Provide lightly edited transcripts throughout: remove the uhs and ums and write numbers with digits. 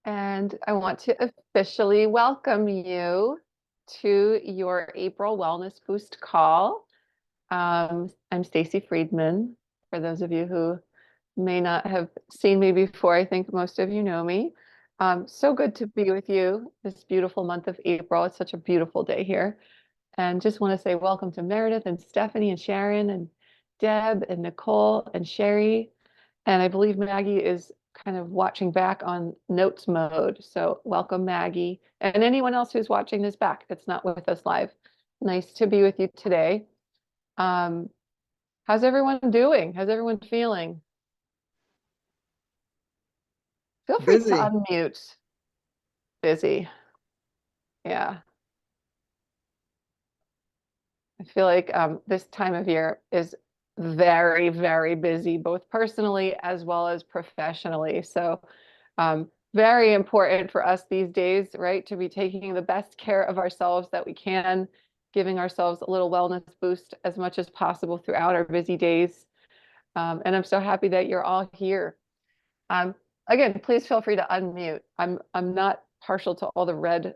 And I want to officially welcome you to your April Wellness Boost call. I'm Stacy Friedman. For those of you who may not have seen me before, I think most of you know me. So good to be with you this beautiful month of April. It's such a beautiful day here. And just want to say welcome to Meredith and Stephanie and Sharon and Deb and Nicole and Sherry. And I believe Maggie is kind of watching back on notes mode. So welcome, Maggie, and anyone else who's watching this back that's not with us live. Nice to be with you today. Um, how's everyone doing? How's everyone feeling? Feel free to Busy. unmute. Busy. Yeah. I feel like this time of year is very, very busy, both personally as well as professionally. So very important for us these days, right, to be taking the best care of ourselves that we can, giving ourselves a little wellness boost as much as possible throughout our busy days. And I'm so happy that you're all here. Um, Again, please feel free to unmute. I'm not partial to all the red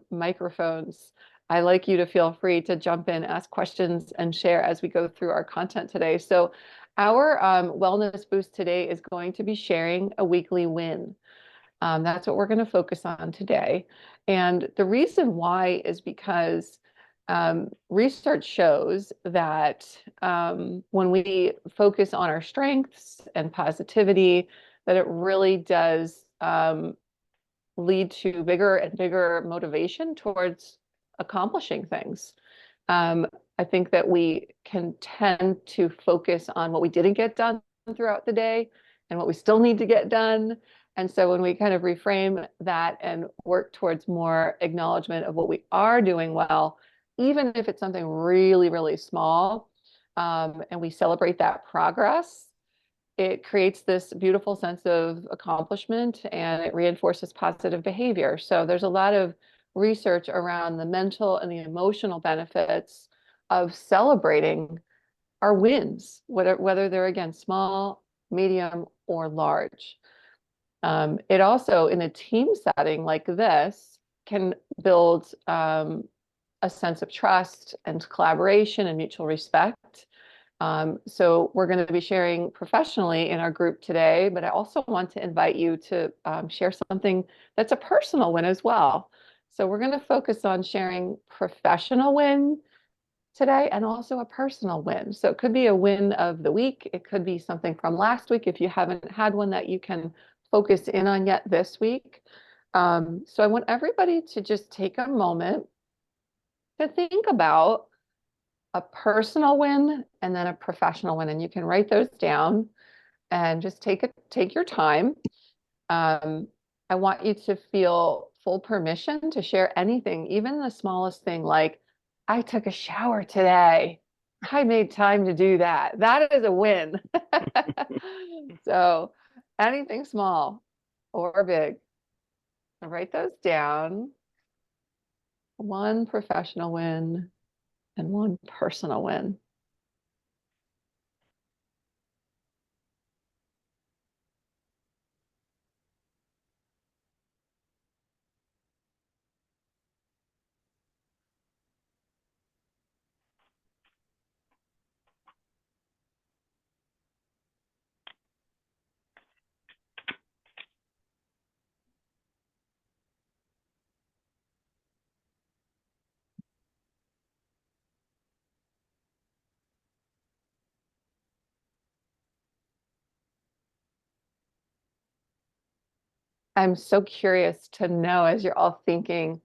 microphones. I like you to feel free to jump in, ask questions, and share as we go through our content today. So our wellness boost today is going to be sharing a weekly win. That's what we're going to focus on today. And the reason why is because research shows that when we focus on our strengths and positivity, that it really does lead to bigger and bigger motivation towards accomplishing things. Um, I think that we can tend to focus on what we didn't get done throughout the day and what we still need to get done. And so when we kind of reframe that and work towards more acknowledgement of what we are doing well, even if it's something really, really small, and we celebrate that progress, it creates this beautiful sense of accomplishment and it reinforces positive behavior. So there's a lot of research around the mental and the emotional benefits of celebrating our wins, whether they're again small, medium, or large. It also, in a team setting like this, can build a sense of trust and collaboration and mutual respect. So we're going to be sharing professionally in our group today, but I also want to invite you to share something that's a personal win as well. So we're going to focus on sharing professional win today and also a personal win. So it could be a win of the week. It could be something from last week if you haven't had one that you can focus in on yet this week. So I want everybody to just take a moment to think about a personal win and then a professional win. And you can write those down and just take your time. Um, I want you to feel full permission to share anything, even the smallest thing like, I took a shower today. I made time to do that. That is a win. So anything small or big, write those down. One professional win and one personal win. I'm so curious to know as you're all thinking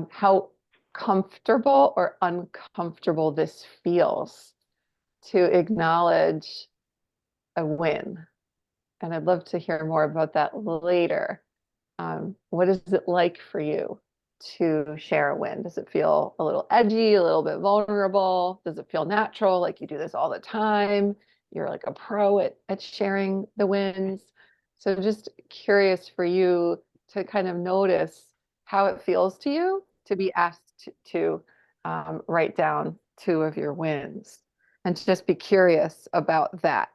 how comfortable or uncomfortable this feels to acknowledge a win. And I'd love to hear more about that later. What is it like for you to share a win? Does it feel a little edgy, a little bit vulnerable? Does it feel natural, like you do this all the time? You're like a pro at sharing the wins. So just curious for you to kind of notice how it feels to you to be asked to write down two of your wins and to just be curious about that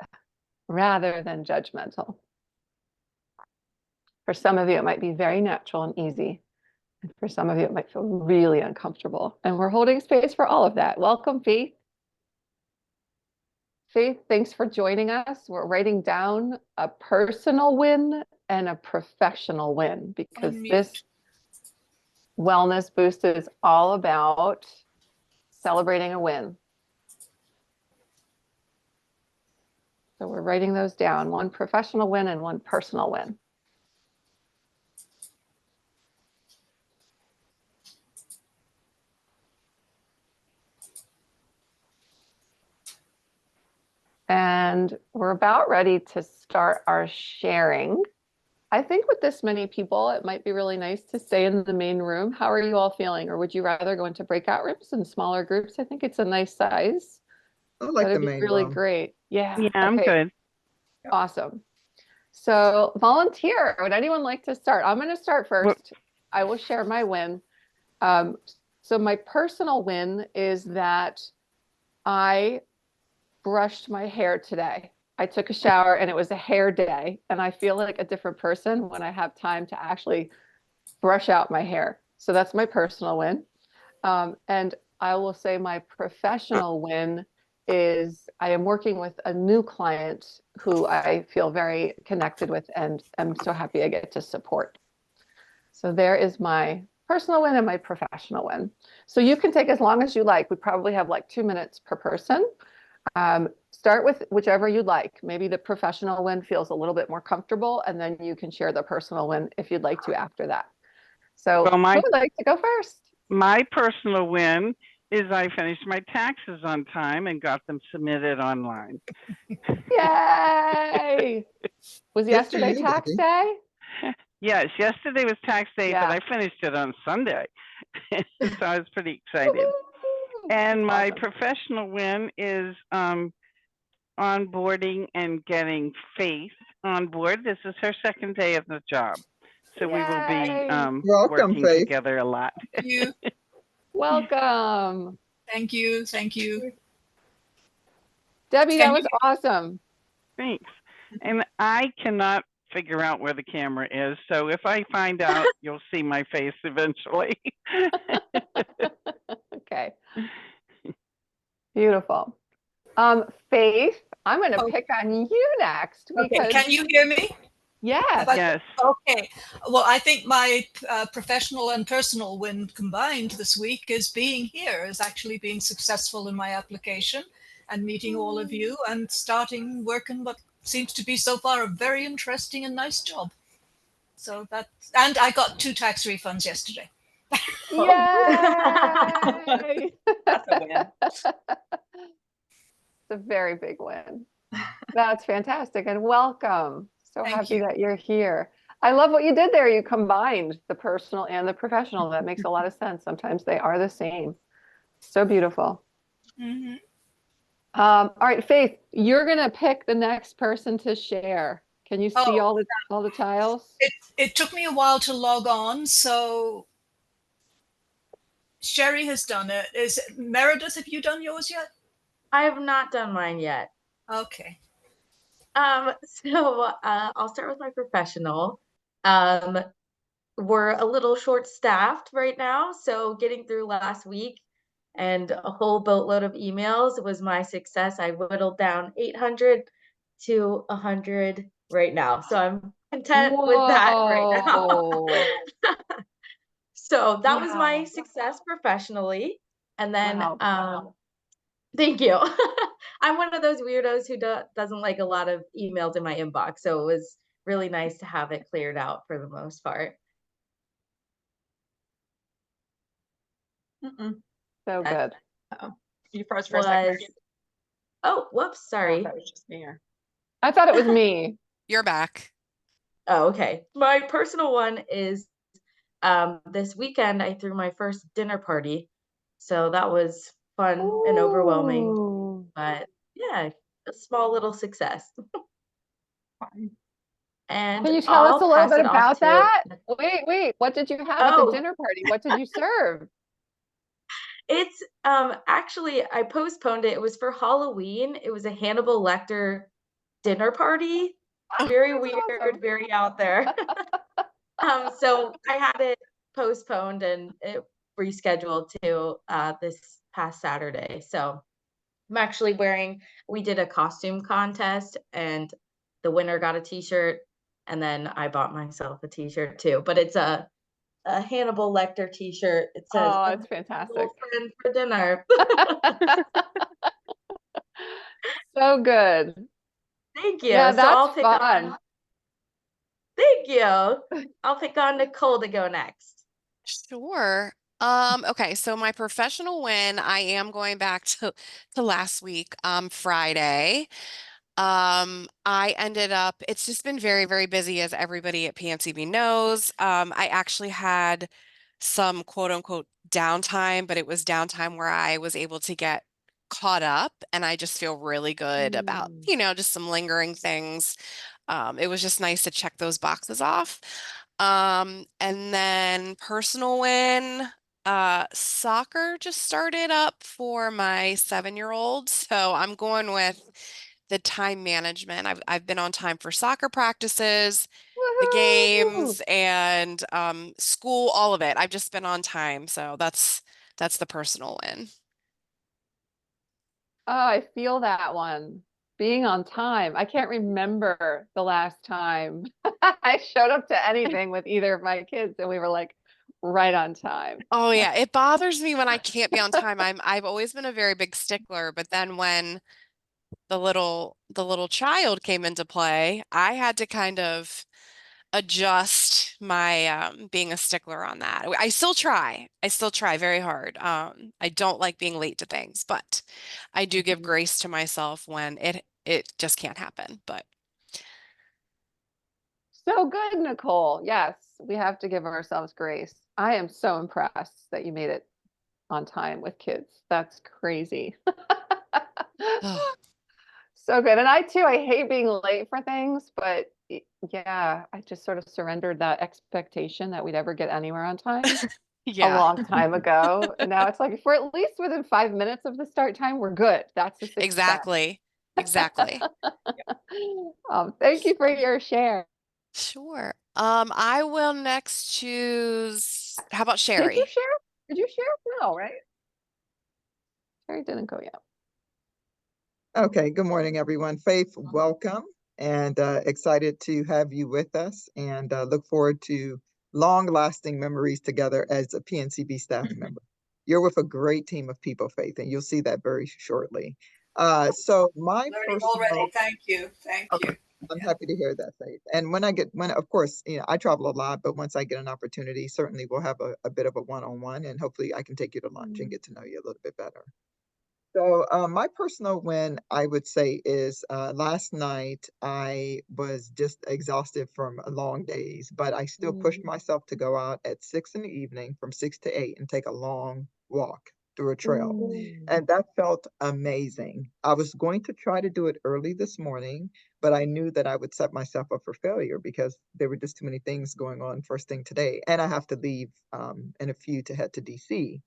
rather than judgmental. For some of you, it might be very natural and easy. And for some of you, it might feel really uncomfortable. And we're holding space for all of that. Welcome, Faith. Faith, thanks for joining us. We're writing down a personal win and a professional win because this wellness boost is all about celebrating a win. So we're writing those down, one professional win and one personal win. And we're about ready to start our sharing. I think with this many people, it might be really nice to stay in the main room. How are you all feeling? Or would you rather go into breakout rooms and smaller groups? I think it's a nice size. I like the main really room. Great. Yeah. Yeah, I'm good. Awesome. So volunteer. Would anyone like to start? I'm going to start first. I will share my win. So my personal win is that I brushed my hair today. I took a shower and it was a hair day, and I feel like a different person when I have time to actually brush out my hair. So that's my personal win. And I will say my professional win is I am working with a new client who I feel very connected with and I'm so happy I get to support. So there is my personal win and my professional win. So you can take as long as you like. We probably have like 2 minutes per person. Start with whichever you'd like. Maybe the professional win feels a little bit more comfortable, and then you can share the personal win if you'd like to after that. So who would like to go first? My personal win is I finished my taxes on time and got them submitted online. Yay! Was yesterday tax day? Yes, yesterday was tax day, but I finished it on Sunday. So I was pretty excited. And my professional win is onboarding and getting Faith on board. This is her second day of the job. So we will be working together a lot. Thank you. Welcome. Thank you. Thank you. Debbie, that was awesome. Thanks. And I cannot figure out where the camera is. So if I find out, you'll see my face eventually. Okay. Beautiful. Faith, I'm going to pick on you next. Because... Can you hear me? Yes. Yes. Okay. Well, I think my professional and personal win combined this week is being here, is actually being successful in my application and meeting all of you and starting work in what seems to be so far a very interesting and nice job. So that, and I got 2 tax refunds yesterday. Yay! That's a win. It's a very big win. That's fantastic, and welcome. So happy that you're here. I love what you did there. You combined the personal and the professional. That makes a lot of sense. Sometimes they are the same. So beautiful. Mm-hmm. All right, Faith, you're gonna pick the next person to share. Can you see all the tiles? It took me a while to log on, so Sherry has done it. Is Meredith, have you done yours yet? I have not done mine yet. Okay. So I'll start with my professional. We're a little short-staffed right now, so getting through last week and a whole boatload of emails was my success. I whittled down 800 to 100 right now, so I'm content with that right now. So that was my success professionally. And then thank you. I'm one of those weirdos who doesn't like a lot of emails in my inbox, so it was really nice to have it cleared out for the most part. So good. You froze for a second. Oh, whoops, sorry. That was just me. I thought it was me. You're back. Oh, okay. My personal one is this weekend I threw my first dinner party, so that was fun and overwhelming, but yeah, a small little success. And can you tell us a little bit about that? Wait, what did you have at the dinner party? What did you serve? It's actually, I postponed it. It was for Halloween. It was a Hannibal Lecter dinner party. Very weird, very out there. So I had it postponed and it rescheduled to this past Saturday. So I'm actually we did a costume contest and the winner got a t-shirt and then I bought myself a t-shirt too. But it's a Hannibal Lecter t-shirt. It says, Oh, "I'm it's a little fantastic. friend for dinner." So good. Thank you. Yeah, So that's I'll pick fun. on, thank you. I'll pick on Nicole to go next. Sure. Okay, so my professional win, I am going back to last week, Friday. I ended up, it's just been very, very busy, as everybody at PNCB knows. I actually had some quote unquote downtime, but it was downtime where I was able to get caught up, and I just feel really good about, Mm. just some lingering things. It was just nice to check those boxes off. And then personal win, soccer just started up for my 7-year-old. So I'm going with the time management. I've been on time for soccer practices, the Woohoo! games, and school, all of it. I've just been on time. So that's the personal win. Oh, I feel that one. Being on time. I can't remember the last time I showed up to anything with either of my kids and we were like right on time. Oh yeah, it bothers me when I can't be on time. I've always been a very big stickler, but then when the little child came into play, I had to kind of adjust my being a stickler on that. I still try. I still try very hard. I don't like being late to things, but I do give Mhm. grace to myself when it just can't happen. But So good, Nicole. Yes, we have to give ourselves grace. I am so impressed that you made it on time with kids. That's crazy. oh, So good. And I too, I hate being late for things, but yeah, I just sort of surrendered that expectation that we'd ever get anywhere on time a yeah, long time ago. And now it's like if we're at least within 5 minutes of the start time, we're good. That's a success. exactly. Exactly. Thank you for your share. Sure. I will next choose, how about Did you Sherry? share? Did you share? No, right? Sherry didn't go yet. Okay, good morning, everyone. Faith, welcome, and excited to have you with us, and look forward to long-lasting memories together as a PNCB staff member. You're with a great team of people, Faith, and you'll see that very shortly. So my Learning personal, already. Thank you. Thank okay, you. I'm Yeah. happy to hear that, Faith. And of course, I travel a lot, but once I get an opportunity, certainly we'll have a bit of a one-on-one, and hopefully I can take you to lunch and Mm. get to know you a little bit better. So, my personal win, I would say, is last night I was just exhausted from long days, but I still pushed Mm. myself to go out at 6 in the evening from 6 to 8 and take a long walk through a trail. Mm. And that felt amazing. I was going to try to do it early this morning, but I knew that I would set myself up for failure because there were just too many things going on first thing today. And I have to leave in a few to head to DC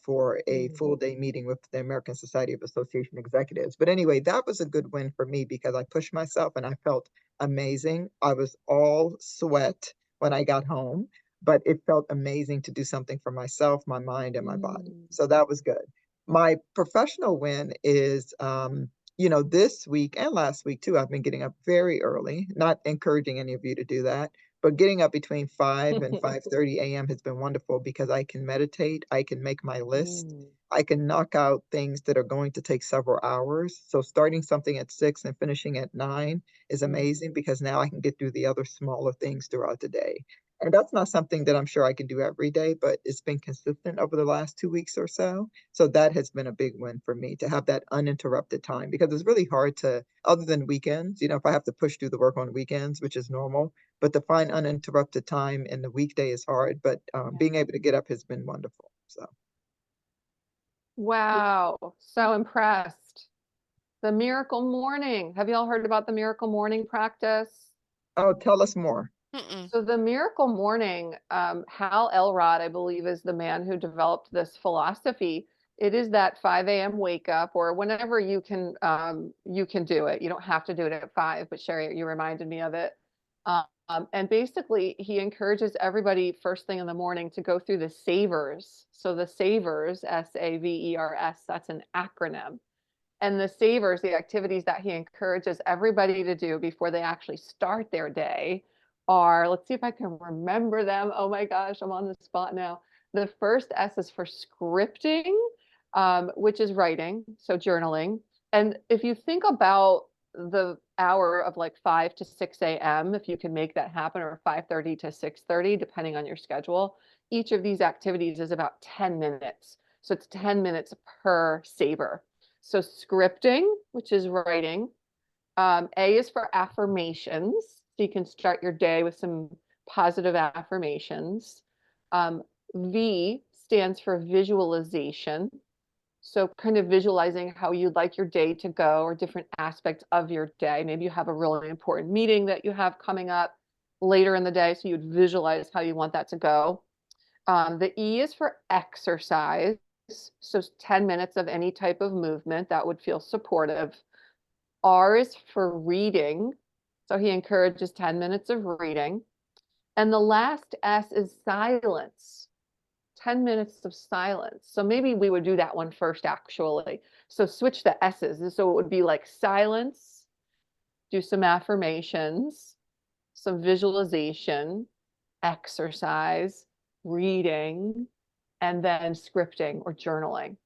for a Mm. full day meeting with the American Society of Association Executives. But anyway, that was a good win for me because I pushed myself and I felt amazing. I was all sweat when I got home, but it felt amazing to do something for myself, my mind, and my body. Mm. So that was good. My professional win is, this week and last week too, I've been getting up very early, not encouraging any of you to do that, but getting up between 5 and 5:30 a.m. has been wonderful because I can meditate, I can make my list, Mm. I can knock out things that are going to take several hours. So starting something at 6 and finishing at 9 is Mm. amazing because now I can get through the other smaller things throughout the day. And that's not something that I'm sure I can do every day, but it's been consistent over the last 2 weeks or so. So that has been a big win for me to have that uninterrupted time because it's really hard to, other than weekends, if I have to push through the work on weekends, which is normal, but to find uninterrupted time in the weekday is hard. But being able to get up has been wonderful. So, Wow, so impressed. The miracle morning. Have you all heard about the miracle morning practice? oh, tell us more. Mm-mm. So the miracle morning, Hal Elrod, I believe, is the man who developed this philosophy. It is that 5 a.m. wake up or whenever you can do it. You don't have to do it at 5, but Sherry, you reminded me of it. And basically, he encourages everybody first thing in the morning to go through the savers. So the savers, SAVERS, that's an acronym. And the savers, the activities that he encourages everybody to do before they actually start their day are, let's see if I can remember them. Oh my gosh, I'm on the spot now. The first S is for scripting, which is writing, so journaling. And if you think about the hour of like 5 to 6 a.m., if you can make that happen, or 5:30 to 6:30, depending on your schedule, each of these activities is about 10 minutes. So it's 10 minutes per saver. So scripting, which is writing. A is for affirmations. So you can start your day with some positive affirmations. V stands for visualization. So kind of visualizing how you'd like your day to go, or different aspects of your day. Maybe you have a really important meeting that you have coming up later in the day, so you'd visualize how you want that to go. The E is for exercise. So 10 minutes of any type of movement that would feel supportive. R is for reading. So he encourages 10 minutes of reading. And the last S is silence. 10 minutes of silence. So maybe we would do that one first, actually. So switch the S's. And so it would be like silence, do some affirmations, some visualization, exercise, reading, and then scripting or journaling.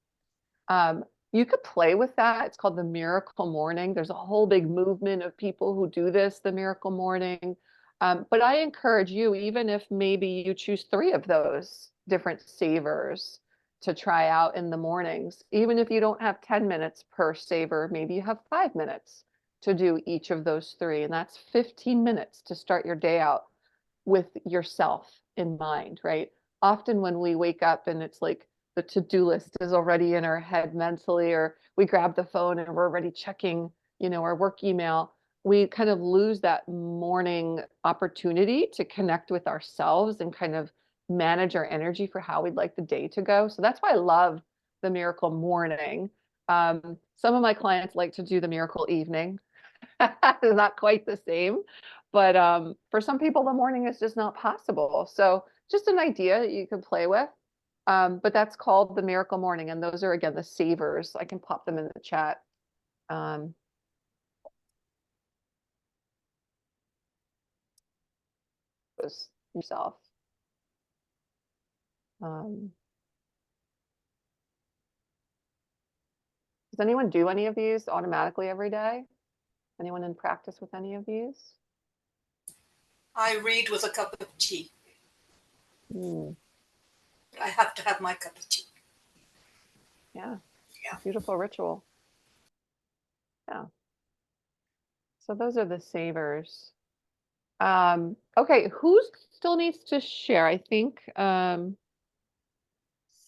You could play with that. It's called the Miracle Morning. There's a whole big movement of people who do this, the Miracle Morning. But I encourage you, even if maybe you choose 3 of those different savers to try out in the mornings, even if you don't have 10 minutes per saver, maybe you have 5 minutes to do each of those 3. And that's 15 minutes to start your day out with yourself in mind, right? Often when we wake up and it's like the to-do list is already in our head mentally, or we grab the phone and we're already checking, our work email, we kind of lose that morning opportunity to connect with ourselves and kind of manage our energy for how we'd like the day to go. So that's why I love the Miracle Morning. Some of my clients like to do the Miracle Evening. It's not quite the same, but for some people, the morning is just not possible. So just an idea that you can play with. But that's called the Miracle Morning. And those are, again, the savers. I can pop them in the chat. Yourself. Does anyone do any of these automatically every day? Anyone in practice with any of these? I read with a cup of tea. Mm. I have to have my cup of tea. Yeah. Beautiful ritual. Yeah. So those are the savers. Okay, who still needs to share? I think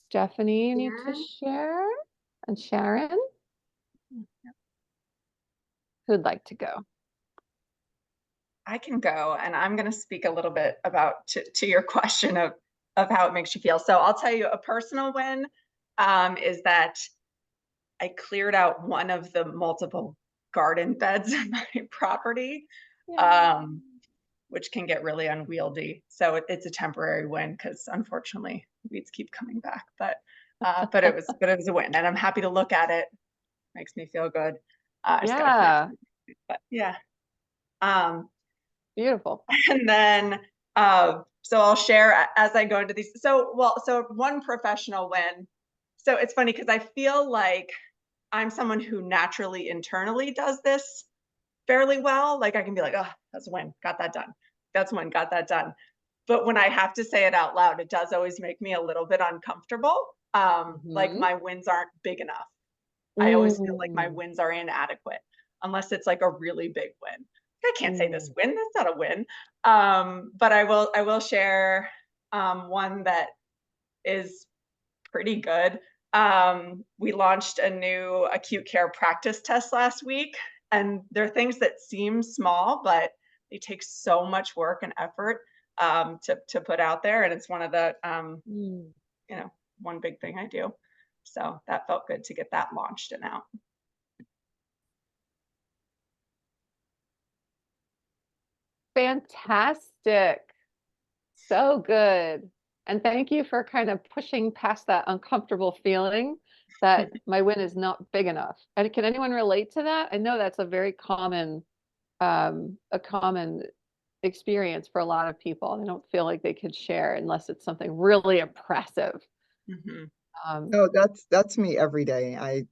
Stephanie, you need to share, and Sharon. Who'd like to go? I can go, and I'm going to speak a little bit about to your question of how it makes you feel. So I'll tell you a personal win is that I cleared out one of the multiple garden beds in my property, which can get really unwieldy. So it's a temporary win because unfortunately weeds keep coming back. But it was a win, and I'm happy to look at it. Makes me feel good. But yeah. Beautiful. And then so I'll share as I go into these. So one professional win. So it's funny because I feel like I'm someone who naturally internally does this fairly well. Like I can be like, oh, that's a win, got that done. That's a win, got that done. But when I have to say it out loud, it does always make me a little bit uncomfortable. Like my wins aren't big enough. I always feel like my wins are inadequate unless it's like a really big win. I can't say this win, that's not a win. But I will share one that is pretty good. We launched a new acute care practice test last week, and there are things that seem small, but they take so much work and effort to put out there. And it's one of the, one big thing I do. So that felt good to get that launched and out. fantastic. So good. And thank you for kind of pushing past that uncomfortable feeling that my win is not big enough. And can anyone relate to that? I know that's a very common experience for a lot of people. They don't feel like they could share unless it's something really impressive. No, that's me every day. I,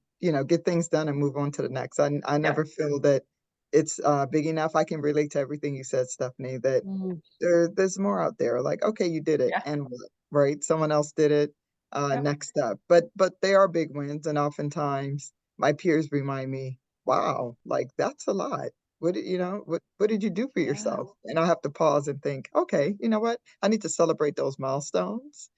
get things done and move on to the next. I never feel that it's big enough. I can relate to everything you said, Stephanie, that there's more out there. Like, okay, you did it, and what, right? Someone else did it. Next step. But they are big wins, and oftentimes my peers remind me, wow, like that's a lot. What did you do for yourself? And I have to pause and think, okay, you know what? I need to celebrate those milestones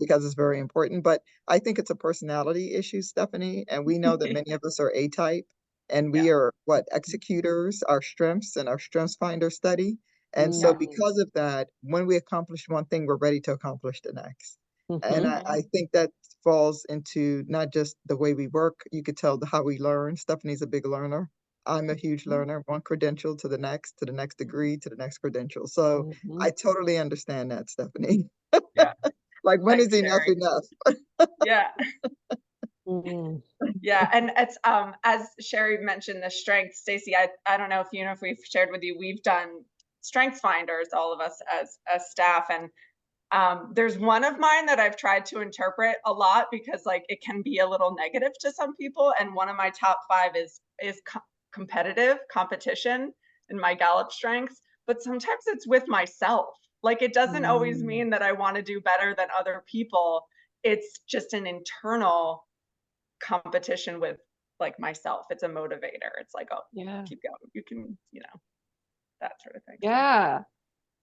because it's very important. But I think it's a personality issue, Stephanie, and we know that many of us are A-type, and we are what executors, our strengths and our strengths finder study. And so because of that, when we accomplish one thing, we're ready to accomplish the next. And I think that falls into not just the way we work. You could tell how we learn. Stephanie's a big learner. I'm a huge learner, one credential to the next degree, to the next credential. So I totally understand that, Stephanie. Like, when is enough enough? Yeah. Yeah, and it's as Sherry mentioned, the strength, Stacy, I don't know if if we've shared with you, we've done strengths finders, all of us as staff, and there's one of mine that I've tried to interpret a lot because like it can be a little negative to some people, and one of my top 5 is competition in my Gallup strengths, but sometimes it's with myself. Like, it doesn't always mean that I want to do better than other people. It's just an internal competition with like myself. It's a motivator. It's like, oh, keep going. You can, that sort of thing. Yeah.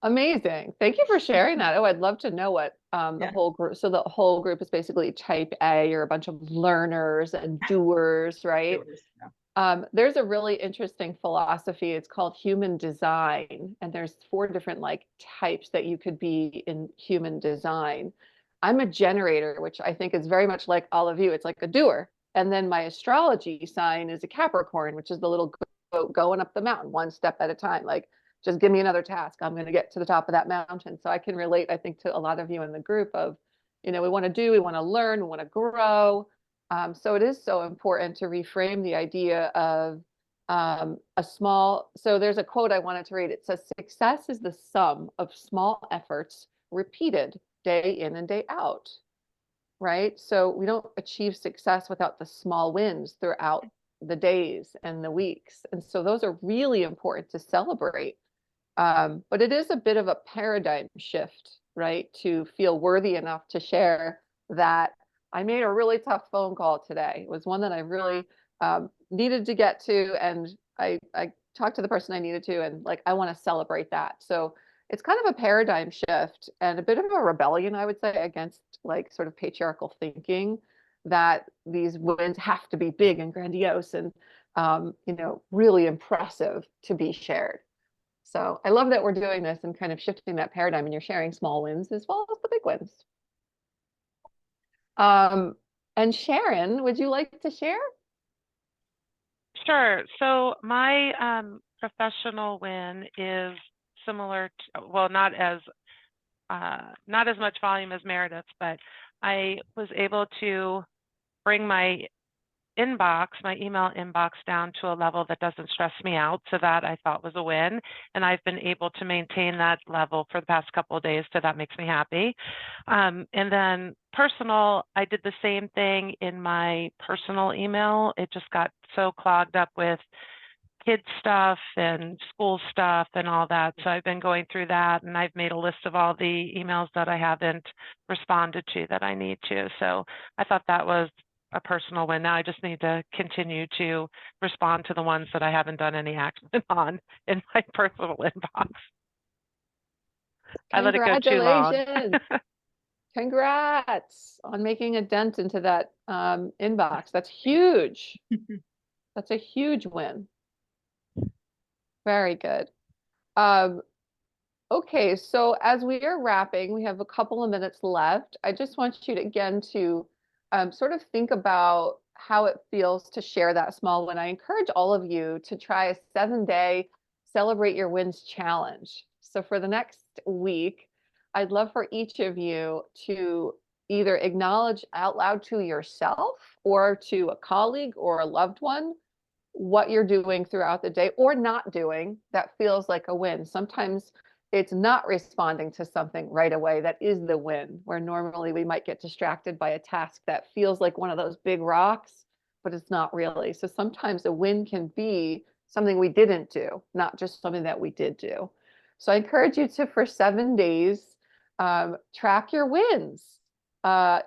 Amazing. Thank you for sharing that. Oh, I'd love to know what the whole group. So the whole group is basically type A. You're a bunch of learners and doers, right? There's a really interesting philosophy. It's called human design, and there's 4 different like types that you could be in human design. I'm a generator, which I think is very much like all of you. It's like a doer. And then my astrology sign is a Capricorn, which is the little goat going up the mountain one step at a time. Like, just give me another task. I'm going to get to the top of that mountain. So I can relate, I think, to a lot of you in the group of, we want to learn, we want to grow. So it is so important to reframe the idea of so there's a quote I wanted to read. It says, success is the sum of small efforts repeated day in and day out, right? So we don't achieve success without the small wins throughout the days and the weeks. And so those are really important to celebrate. But it is a bit of a paradigm shift, right? To feel worthy enough to share that I made a really tough phone call today. It was one that I really needed to get to, and I talked to the person I needed to, and like I want to celebrate that. So it's kind of a paradigm shift and a bit of a rebellion, I would say, against like sort of patriarchal thinking that these wins have to be big and grandiose and really impressive to be shared. So I love that we're doing this and kind of shifting that paradigm, and you're sharing small wins as well as the big wins. And Sharon, would you like to share? Sure. So my professional win is similar to, well, not as much volume as Meredith's, but I was able to bring my email inbox down to a level that doesn't stress me out. So that I thought was a win. And I've been able to maintain that level for the past couple of days. So that makes me happy. And then personal, I did the same thing in my personal email. It just got so clogged up with kids stuff and school stuff and all that. So I've been going through that, and I've made a list of all the emails that I haven't responded to that I need to. So I thought that was a personal win. Now I just need to continue to respond to the ones that I haven't done any action on in my personal inbox. I let it go too long. Congrats on making a dent into that inbox. That's huge. That's a huge win. Very good. Okay, so as we are wrapping, we have a couple of minutes left. I just want you to, again, to sort of think about how it feels to share that small win. I encourage all of you to try a 7-day Celebrate Your Wins Challenge. So for the next week, I'd love for each of you to either acknowledge out loud to yourself or to a colleague or a loved one what you're doing throughout the day or not doing that feels like a win. Sometimes it's not responding to something right away that is the win, where normally we might get distracted by a task that feels like one of those big rocks, but it's not really. So sometimes a win can be something we didn't do, not just something that we did do. So I encourage you to, for 7 days, track your wins.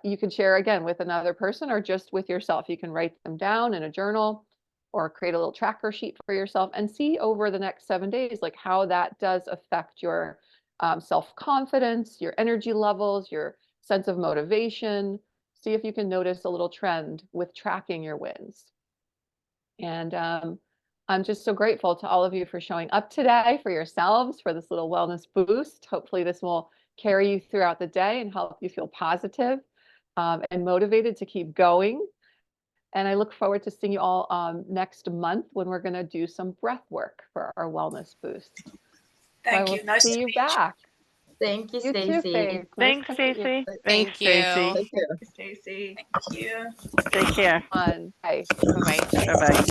You can share again with another person or just with yourself. You can write them down in a journal or create a little tracker sheet for yourself and see over the next 7 days, like how that does affect your self-confidence, your energy levels, your sense of motivation. See if you can notice a little trend with tracking your wins. And I'm just so grateful to all of you for showing up today for yourselves for this little wellness boost. Hopefully this will carry you throughout the day and help you feel positive and motivated to keep going. And I look forward to seeing you all next month when we're going to do some breath work for our wellness boost. Thank so you. Nice see to you meet back. Thank you, You too, Stacy. Faith. Thanks, Nice to meet you. Stacy. Thank you. Stacy. Take care. Stacy. Thank you. Take care. Fun. Bye. Bye-bye. Bye-bye.